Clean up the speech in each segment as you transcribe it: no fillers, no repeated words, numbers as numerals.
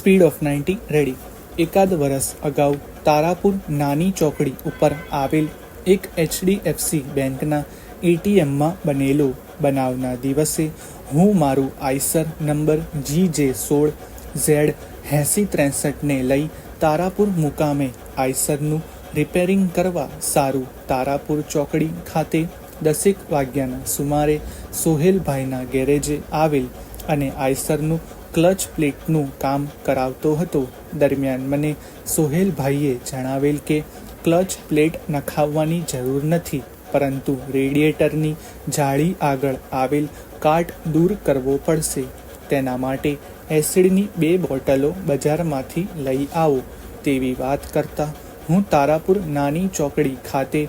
Speed of 90 ready. એકાદ વર્ષ અગાઉ તારાપુર નાની ચોકડી ઉપર આવેલ એક HDFC બેંકના એટીએમમાં બનેલો બનાવના દિવસે હું મારું આઈસર નંબર GJ16Z8063ને લઈ તારાપુર મુકામે આઈસરનું રિપેરિંગ કરવા સારું તારાપુર ચોકડી ખાતે 10 વાગ્યાના સુમારે સોહેલભાઈના ગેરેજે આવેલ અને આઈસરનું ક્લચ પ્લેટનું કામ કરાવતો હતો. દરમિયાન મને સોહેલભાઈએ જણાવેલ કે ક્લચ પ્લેટ નખાવવાની જરૂર નથી, પરંતુ રેડિયેટરની જાળી આગળ આવેલ કાટ દૂર કરવો પડશે. તેના માટે એસિડની 2 બોટલો બજારમાંથી લઈ આવો તેવી વાત કરતા હું તારાપુર નાની ચોકડી ખાતે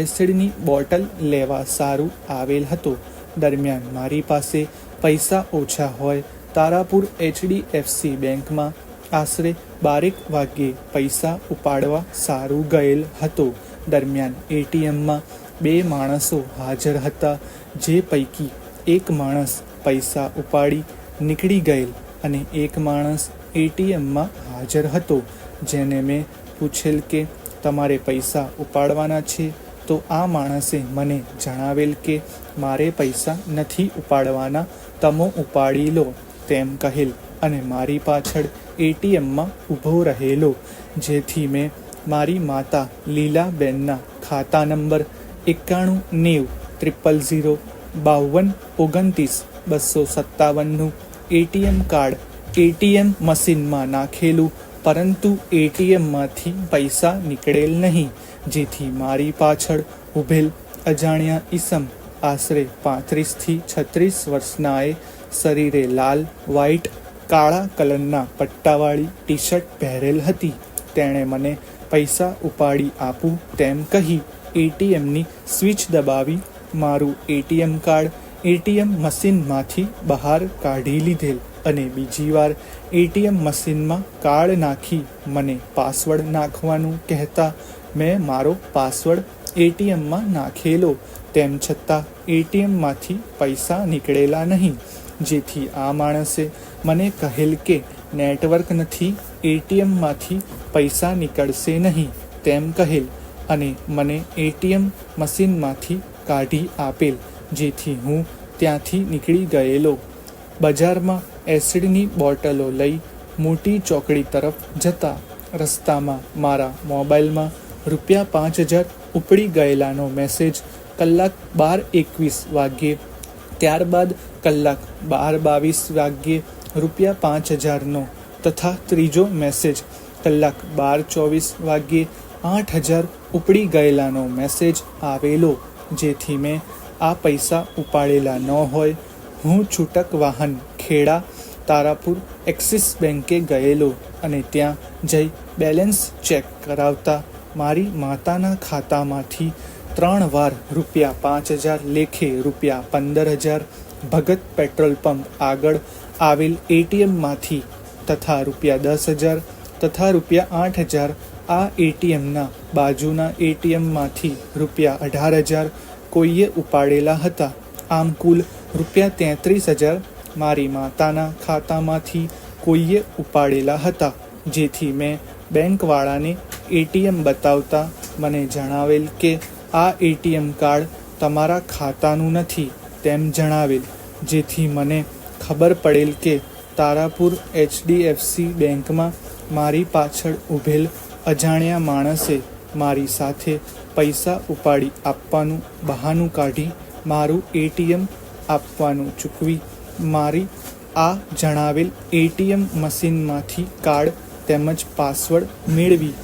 એસિડની બોટલ લેવા સારું આવેલ હતો. દરમિયાન મારી પાસે પૈસા ઓછા હોય તારાપુર HDFC બેંકમાં આશરે 12 વાગ્યે પૈસા ઉપાડવા સારું ગયેલ હતો. દરમિયાન એટીએમમાં 2 માણસો હાજર હતા, જે પૈકી એક માણસ પૈસા ઉપાડી નીકળી ગયેલ અને એક માણસ એટીએમમાં હાજર હતો, જેને મેં પૂછેલ કે તમારે પૈસા ઉપાડવાના છે, તો આ માણસે મને જણાવેલ કે મારે પૈસા નથી ઉપાડવાના, તમે ઉપાડી લો તેમ કહેલ અને મારી પાછળ એટીએમમાં ઊભો રહેલો, જેથી મેં મારી માતા લીલાબેનના ખાતા નંબર 9190005229 એટીએમ કાર્ડ એટીએમ મશીનમાં નાખેલું, પરંતુ એટીએમમાંથી પૈસા નીકળેલ નહીં, જેથી મારી પાછળ ઊભેલ અજાણ્યા ઈસમ આશરે 35 થી 36 વર્ષનાએ શરીરે લાલ, વ્હાઇટ, કાળા કલરના પટ્ટાવાળી ટી શર્ટ પહેરેલ હતી. તેણે મને પૈસા ઉપાડી આપું તેમ કહી એટીએમની સ્વિચ દબાવી મારું એટીએમ કાર્ડ એટીએમ મશીનમાંથી બહાર કાઢી લીધેલ અને બીજી વાર એટીએમ મશીનમાં કાર્ડ નાખી મને પાસવર્ડ નાખવાનું કહેતા મેં મારો પાસવર્ડ એટીએમમાં નાખેલો, તેમ છતાં એટીએમમાંથી પૈસા નીકળેલા નહીં, જેથી આ માણસે મને કહેલ કે નેટવર્ક નથી, એટીએમમાંથી પૈસા નીકળશે નહીં તેમ કહેલ અને મને એટીએમ મશીનમાંથી કાઢી આપેલ, જેથી હું ત્યાંથી નીકળી ગયેલો. બજારમાં એસિડની બોટલો લઈ મોટી ચોકડી તરફ જતા રસ્તામાં મારા મોબાઈલમાં ₹5000 ઉપડી ગયેલાનો મેસેજ કલાક 12:21 વાગ્યે, ત્યારબાદ કલાક 12:22 વાગ્યે ₹5000નો તથા ત્રીજો મેસેજ કલાક 12:24 વાગ્યે 8000 ઉપડી ગયેલાનો મેસેજ આવેલો, જેથી મેં આ પૈસા ઉપાડેલા ન હોય. હું છૂટક વાહન ખેડા તારાપુર એક્સિસ બેંકે ગયેલો અને ત્યાં જઈ બેલેન્સ ચેક કરાવતા મારી માતાના ખાતામાંથી 3 વાર ₹5000 લેખે ₹15000 ભગત પેટ્રોલ પંપ આગળ આવેલ એટીએમમાંથી તથા ₹10000 તથા ₹8000 આ એટીએમના બાજુના એટીએમમાંથી ₹18000 કોઈએ ઉપાડેલા હતા. આમ કુલ ₹33000 મારી માતાના ખાતામાંથી કોઈએ ઉપાડેલા હતા, જેથી મેં બેંકવાળાને એટીએમ બતાવતા મને જણાવેલ કે આ એટીએમ કાર્ડ તમારા ખાતાનું નથી તેમ જણાવેલ, જેથી મને ખબર પડેલ કે તારાપુર HDFC બેંકમાં મારી પાછળ ઊભેલ અજાણ્યા માણસે મારી સાથે પૈસા ઉપાડી આપવાનું બહાનું કાઢી મારું એટીએમ આપવાનું ચૂકવી મારી આ જણાવેલ એટીએમ મશીનમાંથી કાર્ડ તેમજ પાસવર્ડ મેળવી